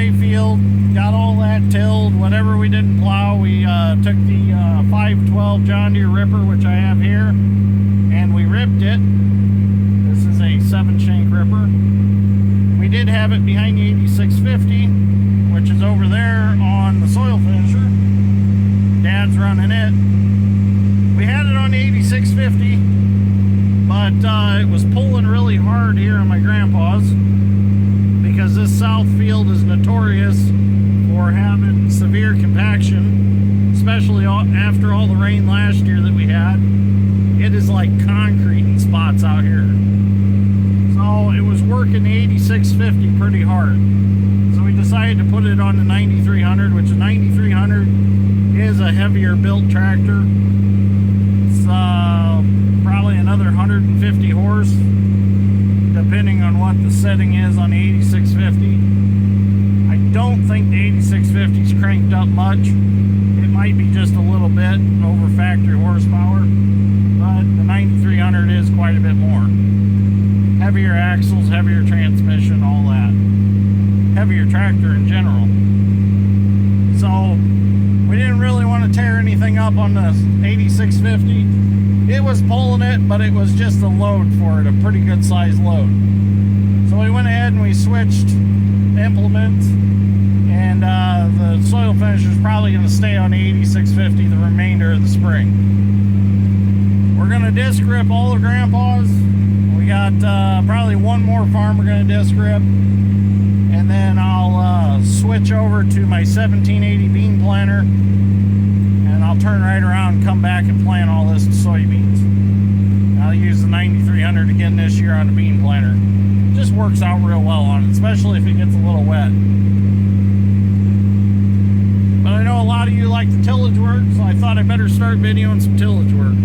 hay field, got all that tilled. Whatever we didn't plow, we took the 512 John Deere ripper, which I have here, and we ripped it. This is a 7 shank ripper. We did have it behind the 8650, which is over there on the soil finisher. Dad's running it. We had it on the 8650, but it was pulling really hard here on my grandpa's, because this south field is notorious for having severe compaction, especially after all the rain last year that we had. It is like concrete in spots out here. So it was working the 8650 pretty hard. So we decided to put it on the 9300, which the 9300 is a heavier built tractor. It's probably another 150 horse, depending on what the setting is on the 8650. I don't think the 8650 is cranked up much. It might be just a little bit over factory horsepower, but the 9300 is quite a bit more. Heavier axles, heavier transmission, all that. Heavier tractor in general. So we didn't really want to tear anything up on the 8650. It was pulling it, but it was just a load for it, a pretty good sized load. So we went ahead and we switched implements, and the soil finisher is probably going to stay on the 8650 the remainder of the spring. We're going to disc rip all the grandpas. We got probably one more farm we're going to disc rip, and then I'll switch over to my 1780 bean planter, and I'll turn right around and come back and plant all this soybeans. I'll use the 9300 again this year on the bean planter. It just works out real well on it, especially if it gets a little wet. But I know a lot of you like the tillage work, so I thought I better start videoing some tillage work.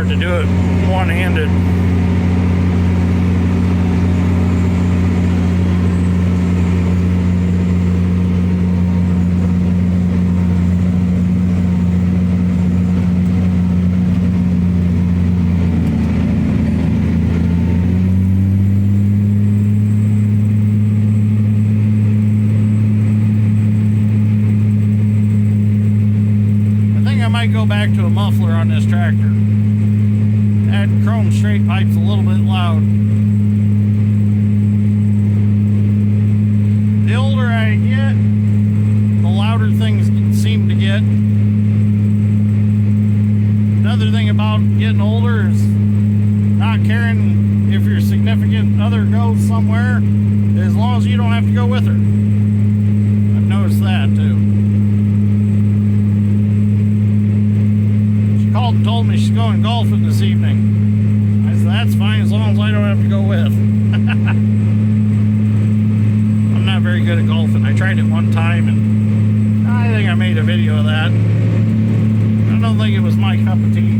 To do it one-handed. I think I might go back to a muffler on this tractor. That chrome straight pipe's a little bit loud. The older I get, the louder things seem to get. Another thing about getting older is not caring if your significant other goes somewhere, as long as you don't have to go with her. I've noticed that too. She called and told me she's going golfing this evening. I said, that's fine as long as I don't have to go with. I'm not very good at golfing. I tried it one time and I think I made a video of that. I don't think it was my cup of tea.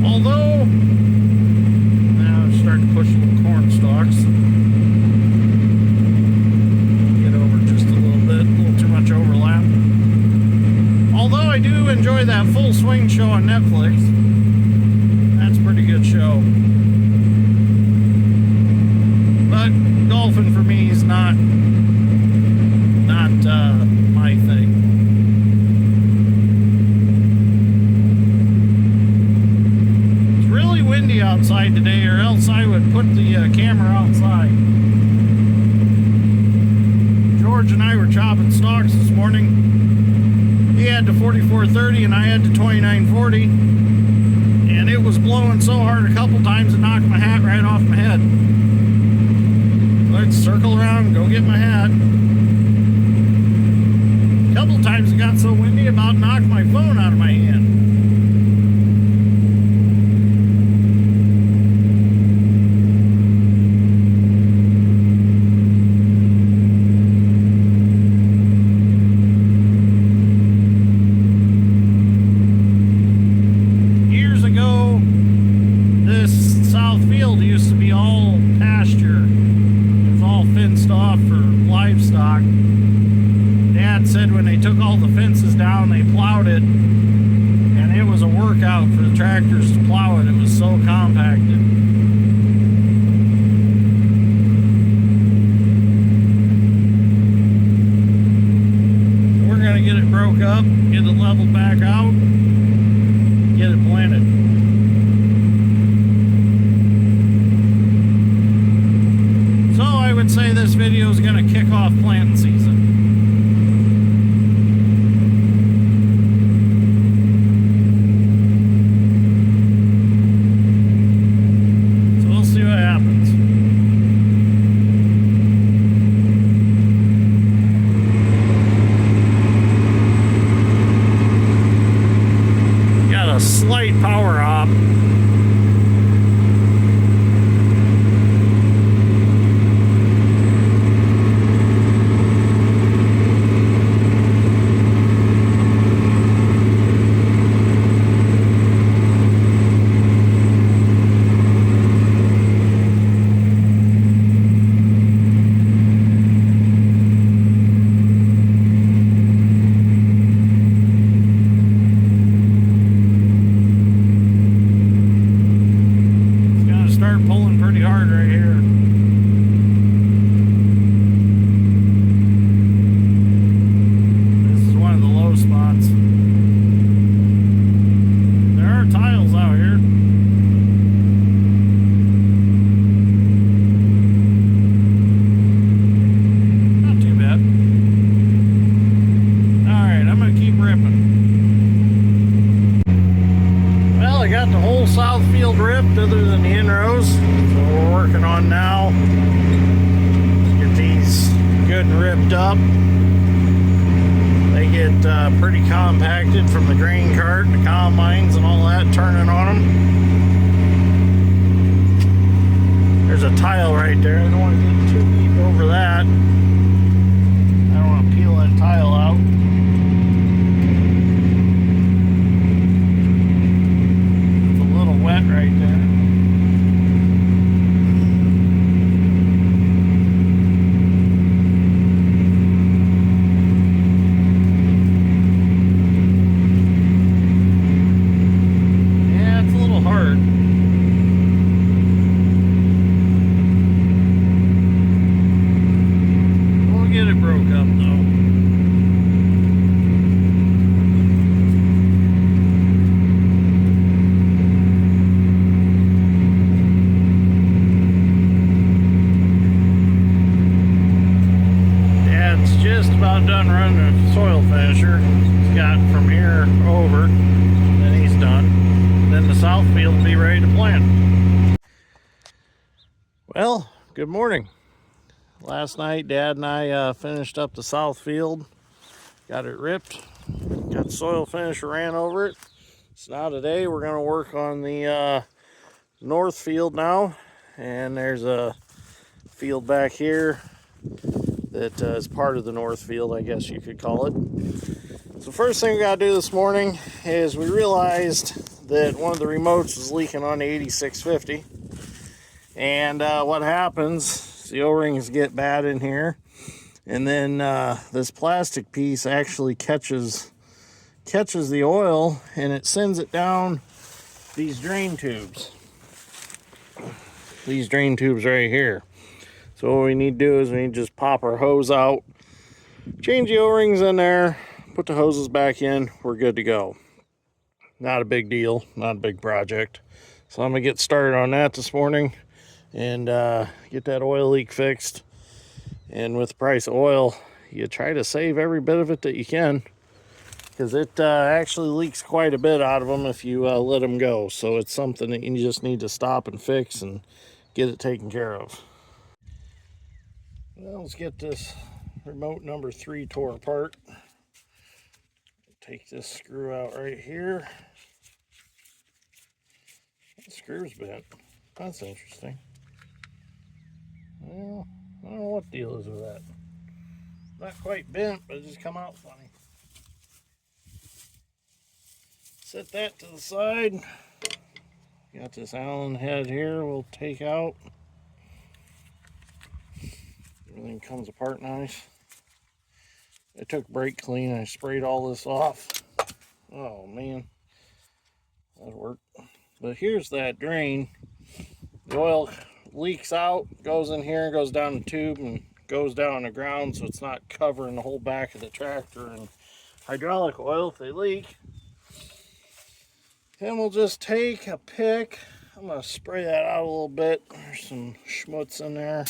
Although, now I'm starting to push little corn stalks. Get over just a little bit, a little too much overlap. Although I do enjoy that Full Swing show on Netflix. That's a pretty good show. But golfing for me is not my thing. It's really windy outside today, or else I would put the camera outside. George and I were chopping stalks this morning. He had the 4430 and I had the 2940, and it was blowing so hard a couple times it knocked my hat right off my head. So I'd circle around and go get my hat. A couple times it got so windy about knocked my phone out of my hand. livestock. Dad said when they took all the fences down, they plowed it, and it was a workout for the tractors to plow it. It was so compacted. We're going to get it broke up, get it leveled back out, get it planted. So I would say this video is going to kick off planting season. Slight power op. Pulling pretty hard right here. This is one of the low spots. There are tiles out here. Not too bad. Alright, I'm going to keep ripping. Well, I got the whole south field ripped other than the in-rows. So we're working on now. Get these good and ripped up. They get pretty compacted from the grain cart, the combines and all that turning on them. There's a tile right there. I don't want to get too deep over that. I don't want to peel that tile out. It's a little wet right there. About done running the soil finisher. He's got from here over, then he's done. Then the south field will be ready to plant. Well, good morning. Last night Dad and I finished up the south field, got it ripped, got the soil finisher ran over it. So now today we're going to work on the north field now, and there's a field back here that is part of the north field, I guess you could call it. So first thing we got to do this morning is we realized that one of the remotes was leaking on the 8650. And what happens is the O-rings get bad in here, and then this plastic piece actually catches the oil, and it sends it down these drain tubes. These drain tubes right here. So what we need to do is we need to just pop our hose out, change the O-rings in there, put the hoses back in, we're good to go. Not a big deal, not a big project. So I'm going to get started on that this morning and get that oil leak fixed. And with the price of oil, you try to save every bit of it that you can, because it actually leaks quite a bit out of them if you let them go. So it's something that you just need to stop and fix and get it taken care of. Well, let's get this remote number 3 tore apart. Take this screw out right here. The screw's bent. That's interesting. Well, I don't know what deal is with that. Not quite bent, but it just come out funny. Set that to the side. Got this Allen head here we'll take out. Everything comes apart nice. I took brake clean. I sprayed all this off. Oh man, that worked. But here's that drain. The oil leaks out, goes in here, goes down the tube, and goes down the ground, so it's not covering the whole back of the tractor and hydraulic oil if they leak. Then we'll just take a pick. I'm going to spray that out a little bit. There's some schmutz in there.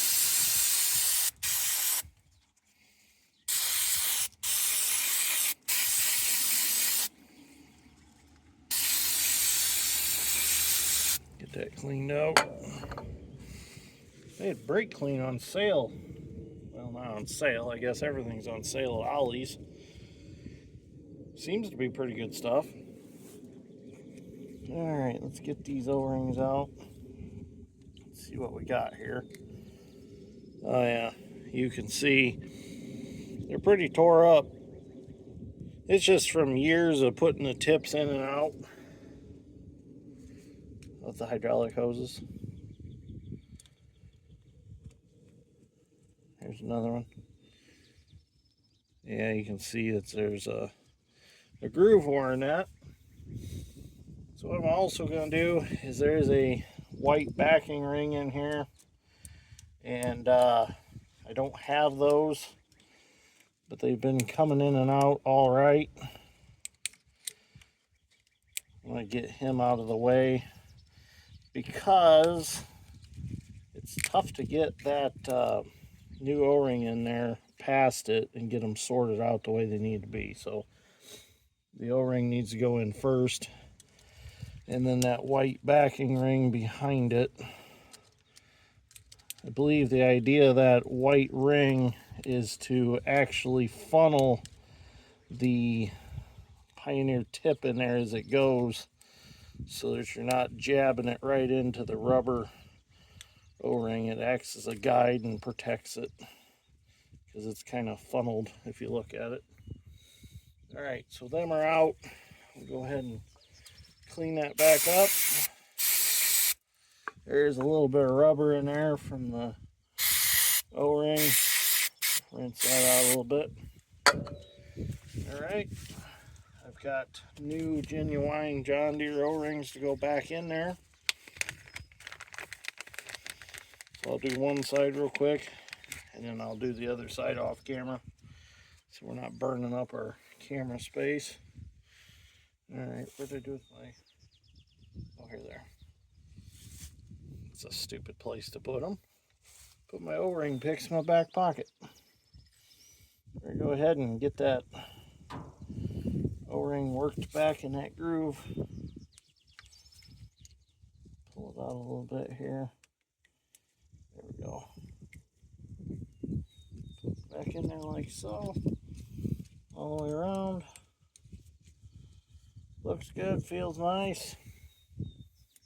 Get that cleaned out. They had brake clean on sale. Well, not on sale. I guess everything's on sale at Ollie's. Seems to be pretty good stuff. Alright, let's get these O-rings out. Let's see what we got here. Oh yeah, you can see they're pretty tore up. It's just from years of putting the tips in and out of the hydraulic hoses. Here's another one. Yeah, you can see that there's a groove hole in that. So what I'm also going to do is there's a white backing ring in here, and I don't have those, but they've been coming in and out all right. I'm going to get him out of the way because it's tough to get that new O-ring in there past it and get them sorted out the way they need to be. So the O-ring needs to go in first, and then that white backing ring behind it. I believe the idea of that white ring is to actually funnel the Pioneer tip in there as it goes, so that you're not jabbing it right into the rubber O-ring. It acts as a guide and protects it because it's kind of funneled if you look at it. Alright, so them are out. We'll go ahead and clean that back up. There's a little bit of rubber in there from the O-ring. Rinse that out a little bit. Alright, I've got new genuine John Deere O-rings to go back in there. So I'll do one side real quick, and then I'll do the other side off camera, so we're not burning up our camera space. Alright, what did I do with my... Oh, here, there. It's a stupid place to put them. Put my O-ring picks in my back pocket. We're gonna go ahead and get that O-ring worked back in that groove. Pull it out a little bit here. There we go. Put it back in there like so. All the way around. Looks good, feels nice.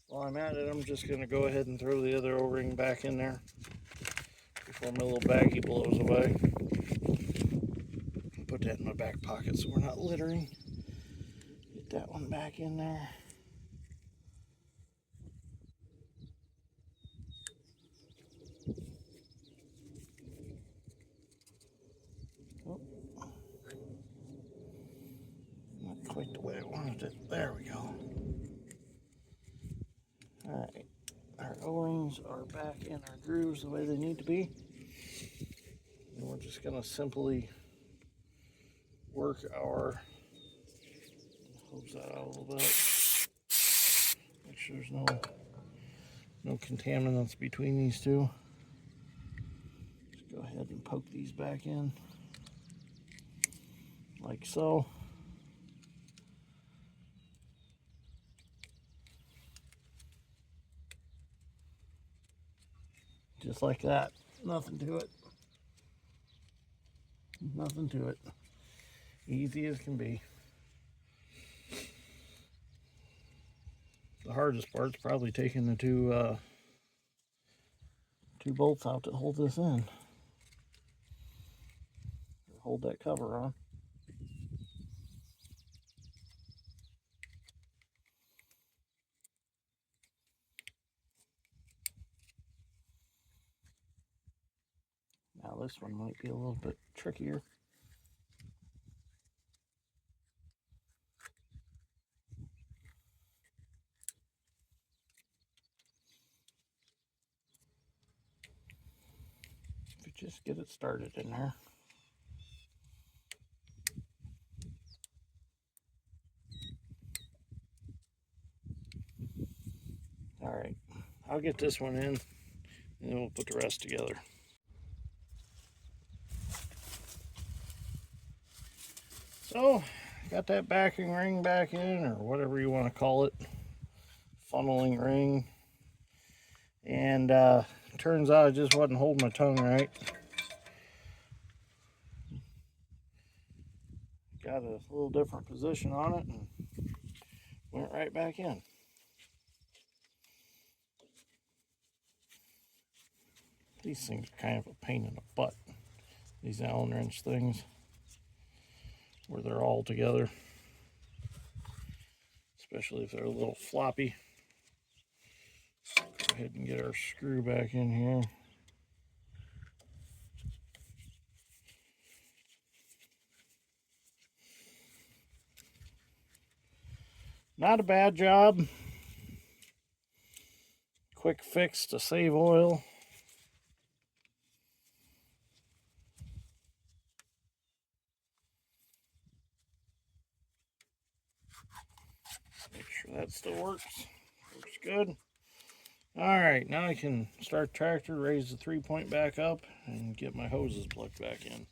While I'm at it, I'm just gonna go ahead and throw the other O-ring back in there before my little baggie blows away. Put that in my back pocket so we're not littering. Get that one back in there. Oh. Not quite the way I wanted it. There we go. Alright, our O-rings are back in our grooves the way they need to be. And we're just going to simply work our... Hose that out a little bit. Make sure there's no contaminants between these two. Just go ahead and poke these back in. Like so. Just like that. Nothing to it. Nothing to it. Easy as can be. The hardest part's probably taking the two bolts out to hold this in. Hold that cover on. Now this one might be a little bit trickier. If you just get it started in there. All right, I'll get this one in, and then we'll put the rest together. So, got that backing ring back in, or whatever you want to call it, funneling ring. And turns out I just wasn't holding my tongue right. Got a little different position on it and went right back in. These things are kind of a pain in the butt, these Allen wrench things, where they're all together, especially if they're a little floppy. Go ahead and get our screw back in here. Not a bad job. Quick fix to save oil. Make sure that still works. Works good. Alright, now I can start the tractor, raise the 3-point back up, and get my hoses plugged back in.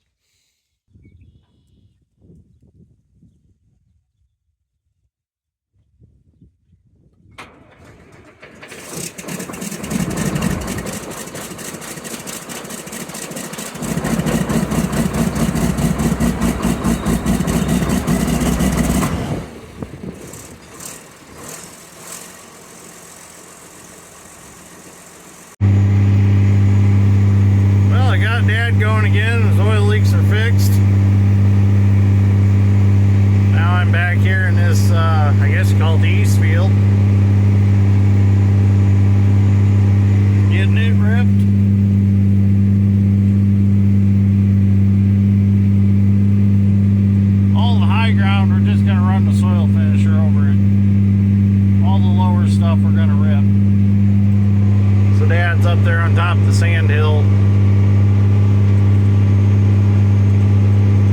Going again, his oil leaks are fixed. Now I'm back here in this, I guess you call it the east field. Getting it ripped. All the high ground, we're just going to run the soil finisher over it. All the lower stuff we're going to rip. So Dad's up there on top of the sand hill,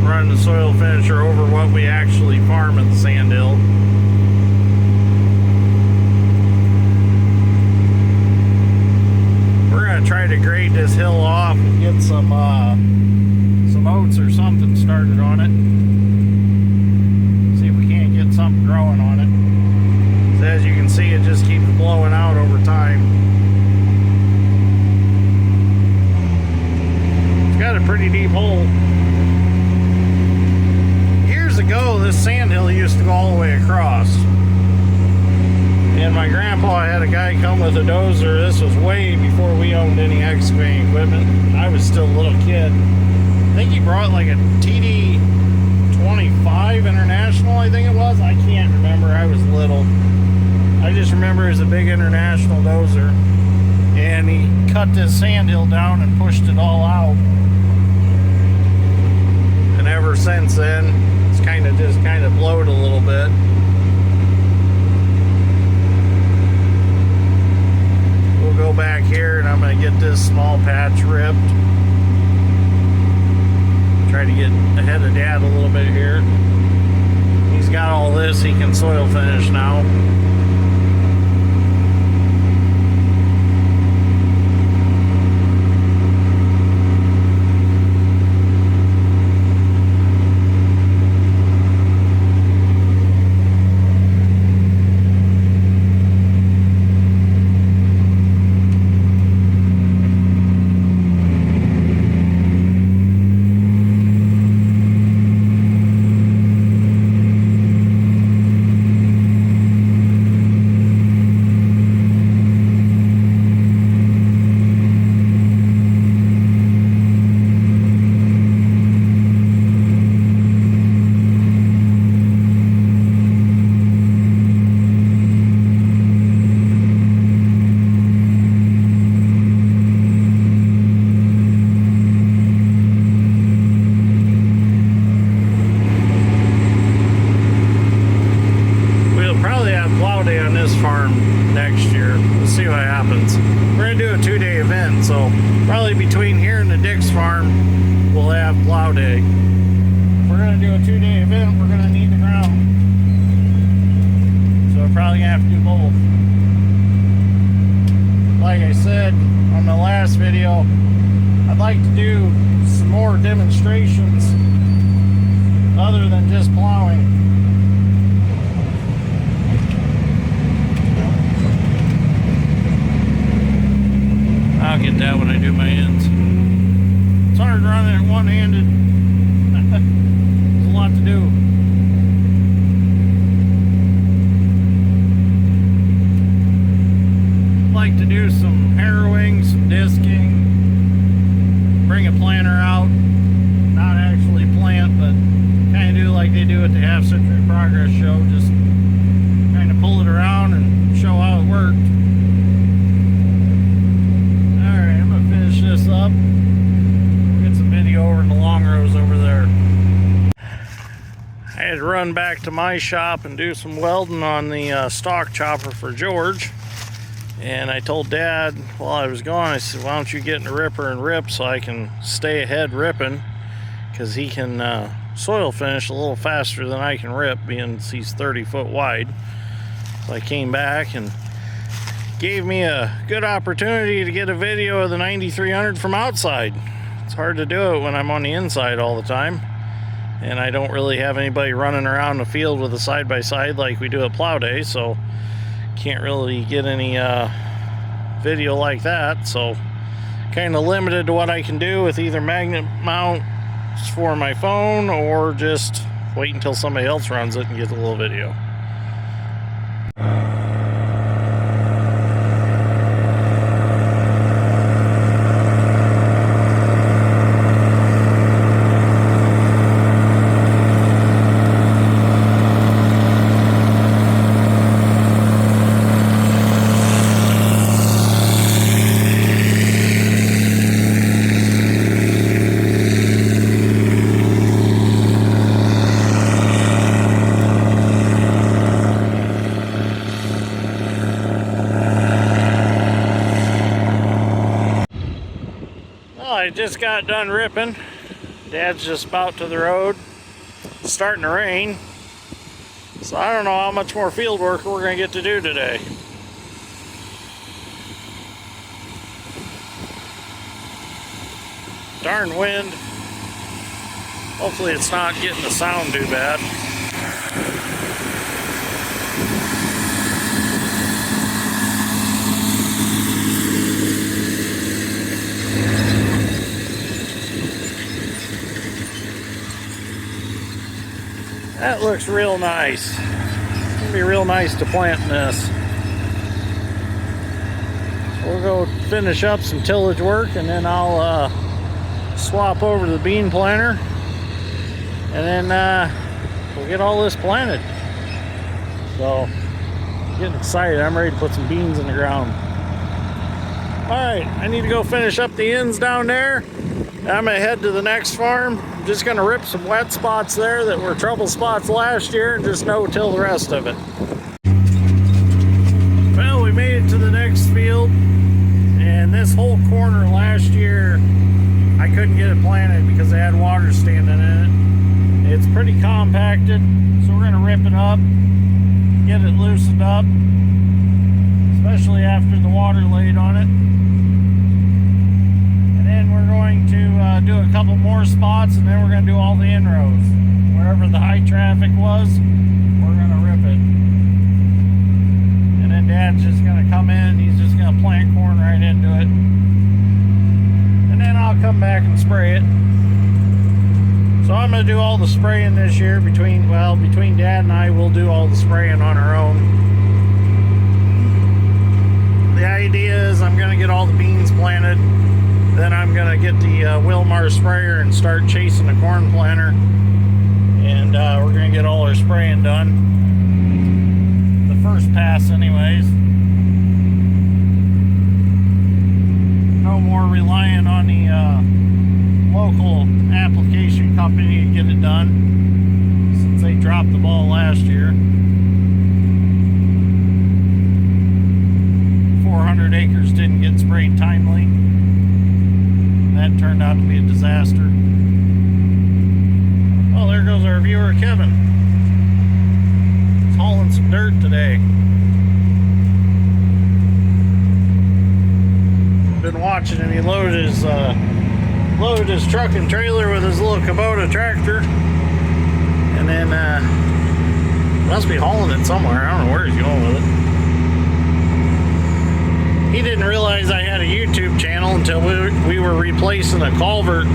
running the soil finisher over what we actually farm at the sand hill. We're going to try to grade this hill off and get some oats or something started on it. See if we can't get something growing on it. So as you can see, it just keeps blowing out over time. It's got a pretty deep hole. Ago, this sand hill used to go all the way across, and my grandpa had a guy come with a dozer. This was way before we owned any excavating equipment. I was still a little kid. I think he brought like a TD 25 International, I think it was. I can't remember, I was little. I just remember it was a big International dozer, and he cut this sand hill down and pushed it all out. And ever since then, just kind of blowed a little bit. We'll go back here and I'm going to get this small patch ripped. Try to get ahead of Dad a little bit here. He's got all this, he can soil finish now. do a 2-day event, we're going to need the ground. So we're probably going to have to do both. Like I said on the last video, I'd like to do some more demonstrations other than just plowing. I'll get that when I do my ends. It's hard running it one-handed. There's a lot to do. I'd like to do some harrowing, some disking, bring a planter out, not actually plant, but kind of do like they do at the Half Century Progress show, just kind of pull it around and show how it worked. Alright, I'm going to finish this up. We'll get some video over in the long rows over there. I had to run back to my shop and do some welding on the stock chopper for George. And I told Dad while I was gone, I said, why don't you get in the ripper and rip so I can stay ahead ripping, because he can soil finish a little faster than I can rip, being he's 30 foot wide. So I came back and gave me a good opportunity to get a video of the 9300 from outside. It's hard to do it when I'm on the inside all the time, and I don't really have anybody running around the field with a side-by-side like we do at plow day, so can't really get any video like that. So kind of limited to what I can do with either magnet mounts for my phone or just wait until somebody else runs it and get a little video. I just got done ripping. Dad's just about to the road. It's starting to rain. So I don't know how much more field work we're going to get to do today. Darn wind. Hopefully it's not getting the sound too bad. That looks real nice. It's gonna be real nice to plant in this. We'll go finish up some tillage work, and then I'll swap over to the bean planter, and then we'll get all this planted. So, getting excited. I'm ready to put some beans in the ground. Alright, I need to go finish up the ends down there. I'm gonna head to the next farm. I'm just gonna rip some wet spots there that were trouble spots last year and just no-till the rest of it. Well, we made it to the next field, and this whole corner last year I couldn't get it planted because they had water standing in it. It's pretty compacted, so we're gonna rip it up, get it loosened up, especially after the water laid on it. And we're going to do a couple more spots, and then we're going to do all the inrows. Wherever the high traffic was, we're going to rip it. And then Dad's just going to come in, he's just going to plant corn right into it. And then I'll come back and spray it. So I'm going to do all the spraying this year between Dad and I. We'll do all the spraying on our own. The idea is I'm going to get all the beans planted. Then I'm going to get the Wilmar sprayer and start chasing the corn planter. And we're going to get all our spraying done. The first pass anyways. No more relying on the local application company to get it done, since they dropped the ball last year. 400 acres didn't get sprayed timely. That turned out to be a disaster. Oh, there goes our our viewer Kevin. He's hauling some dirt today. Been watching him. He loaded his truck and trailer with his little Kubota tractor, and then must be hauling it somewhere. I don't know where he's going with it. He didn't realize I had a YouTube channel until we were replacing a culvert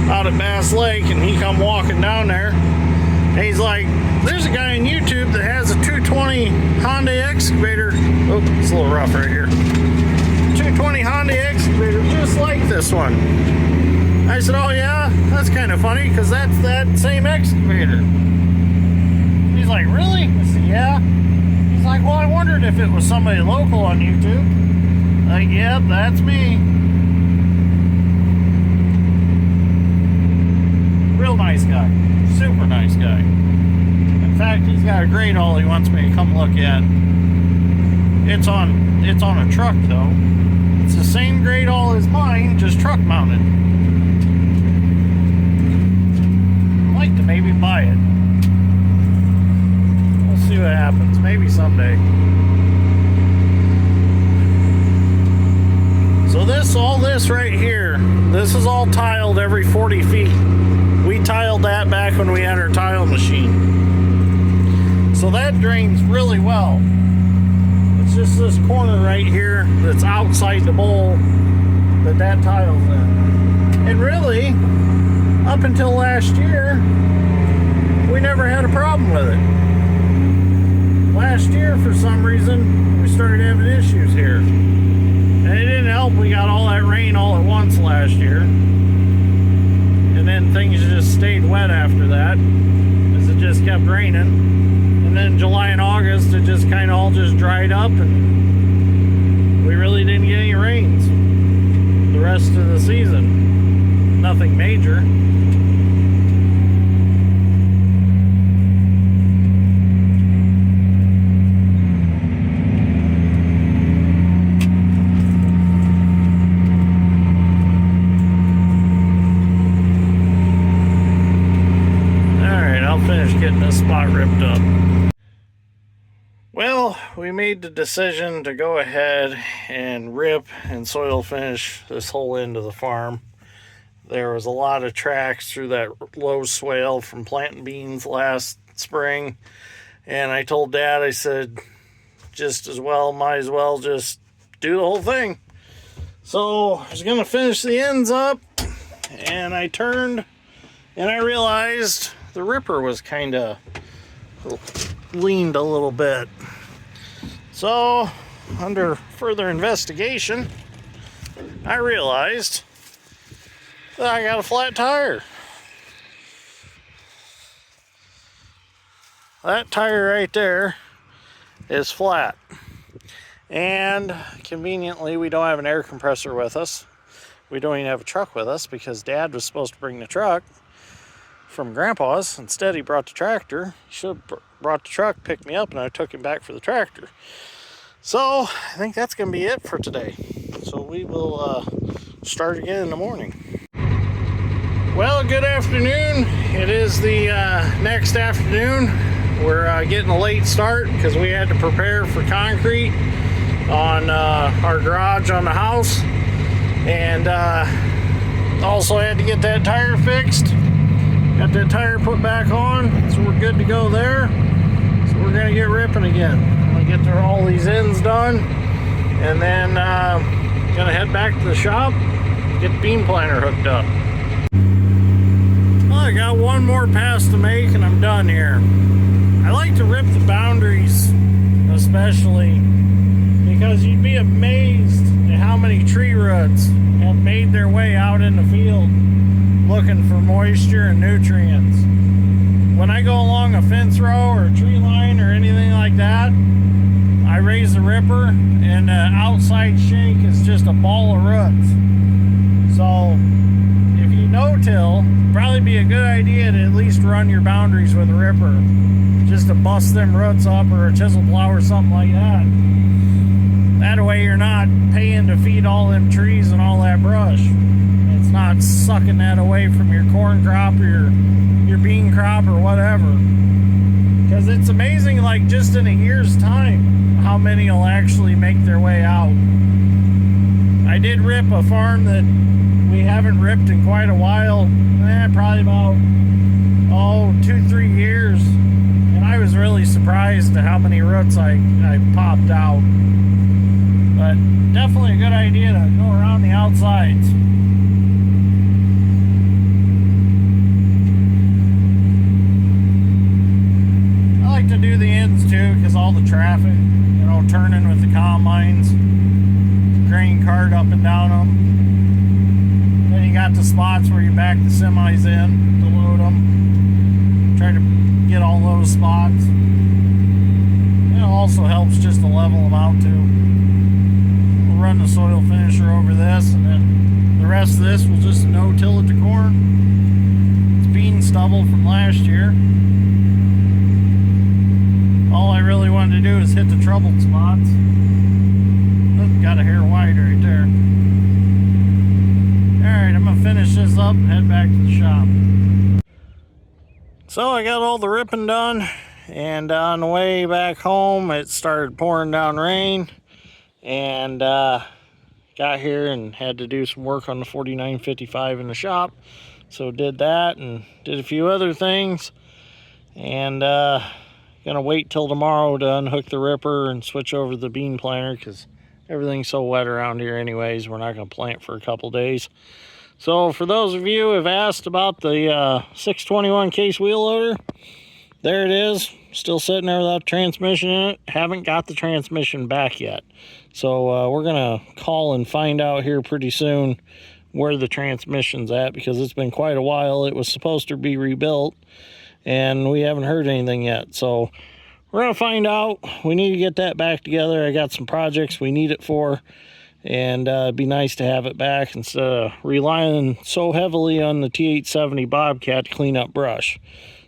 out at Bass Lake, and he come walking down there, and he's like, there's a guy on YouTube that has a 220 Honda excavator. Oh, it's a little rough right here. 220 Honda excavator just like this one. I said, oh yeah, that's kind of funny because that's that same excavator. He's like, really? I said, yeah. He's like, well, I wondered if it was somebody local on YouTube. Like, yep, that's me. Real nice guy. Super nice guy. In fact, he's got a great all he wants me to come look at. It's on a truck though. It's the same grade all as mine, just truck mounted. I'd like to maybe buy it. We'll see what happens. Maybe someday. So all this right here, this is all tiled every 40 feet. We tiled that back when we had our tile machine. So that drains really well. It's just this corner right here that's outside the bowl that tile's in. And really, up until last year, we never had a problem with it. Last year, for some reason, we started having issues here. And it didn't help, we got all that rain all at once last year. And then things just stayed wet after that, as it just kept raining. And then July and August, it just kind of all just dried up, and we really didn't get any rains the rest of the season. Nothing major. Getting this spot ripped up. Well, we made the decision to go ahead and rip and soil finish this whole end of the farm. There was a lot of tracks through that low swale from planting beans last spring, and I told Dad, I said, might as well just do the whole thing. So I was gonna finish the ends up, and I turned and I realized the ripper was kind of leaned a little bit. So, under further investigation, I realized that I got a flat tire. That tire right there is flat. And conveniently, we don't have an air compressor with us. We don't even have a truck with us because Dad was supposed to bring the truck from Grandpa's. Instead, he brought the tractor. He should have brought the truck, picked me up, and I took him back for the tractor. So I think that's going to be it for today. So we will start again in the morning. Well, good afternoon. It is the next afternoon. We're getting a late start because we had to prepare for concrete on our garage on the house, and also had to get that tire fixed. Got that tire put back on, so we're good to go there. So we're gonna get ripping again. I'm gonna get all these ends done, and then gonna head back to the shop, get the beam planter hooked up. Well, I got one more pass to make and I'm done here. I like to rip the boundaries, especially because you'd be amazed at how many tree roots have made their way out in the field looking for moisture and nutrients. When I go along a fence row or a tree line or anything like that, I raise the ripper, and the outside shank is just a ball of roots. So if you no-till, it'd probably be a good idea to at least run your boundaries with a ripper, just to bust them roots up, or a chisel plow or something like that. That way you're not paying to feed all them trees and all that brush. It's not sucking that away from your corn crop or your bean crop or whatever. like just in a year's time how many will actually make their way out. I did rip a farm that we haven't ripped in quite a while, probably about 2-3 years, and I was really surprised at how many roots I popped out. But definitely a good idea to go around the outsides. I like to do the ends too, because all the traffic, turning with the combines, grain cart up and down them. Then you got the spots where you back the semis in to load them. Try to get all those spots. It also helps just to level them out too. We'll run the soil finisher over this, and then the rest of this will just no-till it to corn. It's bean stubble from last year. All I really wanted to do is hit the troubled spots. Oh, got a hair wide right there. Alright, I'm going to finish this up and head back to the shop. So I got all the ripping done, and on the way back home it started pouring down rain, and got here and had to do some work on the 4955 in the shop. So did that and did a few other things, and gonna wait till tomorrow to unhook the ripper and switch over to the bean planter, because everything's so wet around here anyways. We're not gonna plant for a couple days. So for those of you who have asked about the 621 case wheel loader, there it is, still sitting there without transmission in it. Haven't got the transmission back yet, so we're gonna call and find out here pretty soon where the transmission's at, because it's been quite a while. It was supposed to be rebuilt and we haven't heard anything yet, so we're gonna find out. We need to get that back together. I got some projects we need it for, and it'd be nice to have it back instead of relying so heavily on the T870 Bobcat to clean up brush.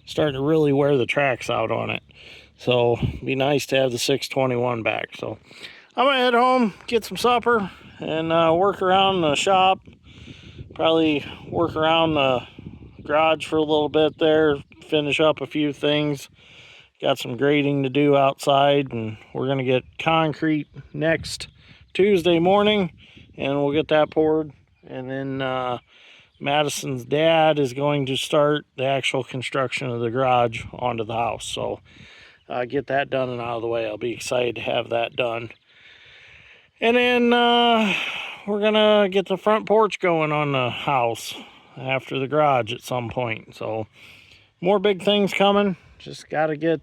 Starting to really wear the tracks out on it, so it'd be nice to have the 621 back. So I'm gonna head home, get some supper, and work around the shop. Probably work around the garage for a little bit there, finish up a few things. Got some grading to do outside, and we're gonna get concrete next Tuesday morning, and we'll get that poured. And then Madison's dad is going to start the actual construction of the garage onto the house, so get that done and out of the way. I'll be excited to have that done. And then we're gonna get the front porch going on the house after the garage at some point. So more big things coming. Just got to get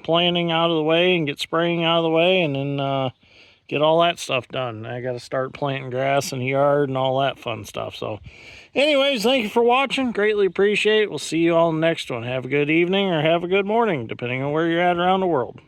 planting out of the way and get spraying out of the way, and then get all that stuff done. I got to start planting grass in the yard and all that fun stuff. So anyways, thank you for watching. Greatly appreciate it. We'll see you all in the next one. Have a good evening or have a good morning, depending on where you're at around the world.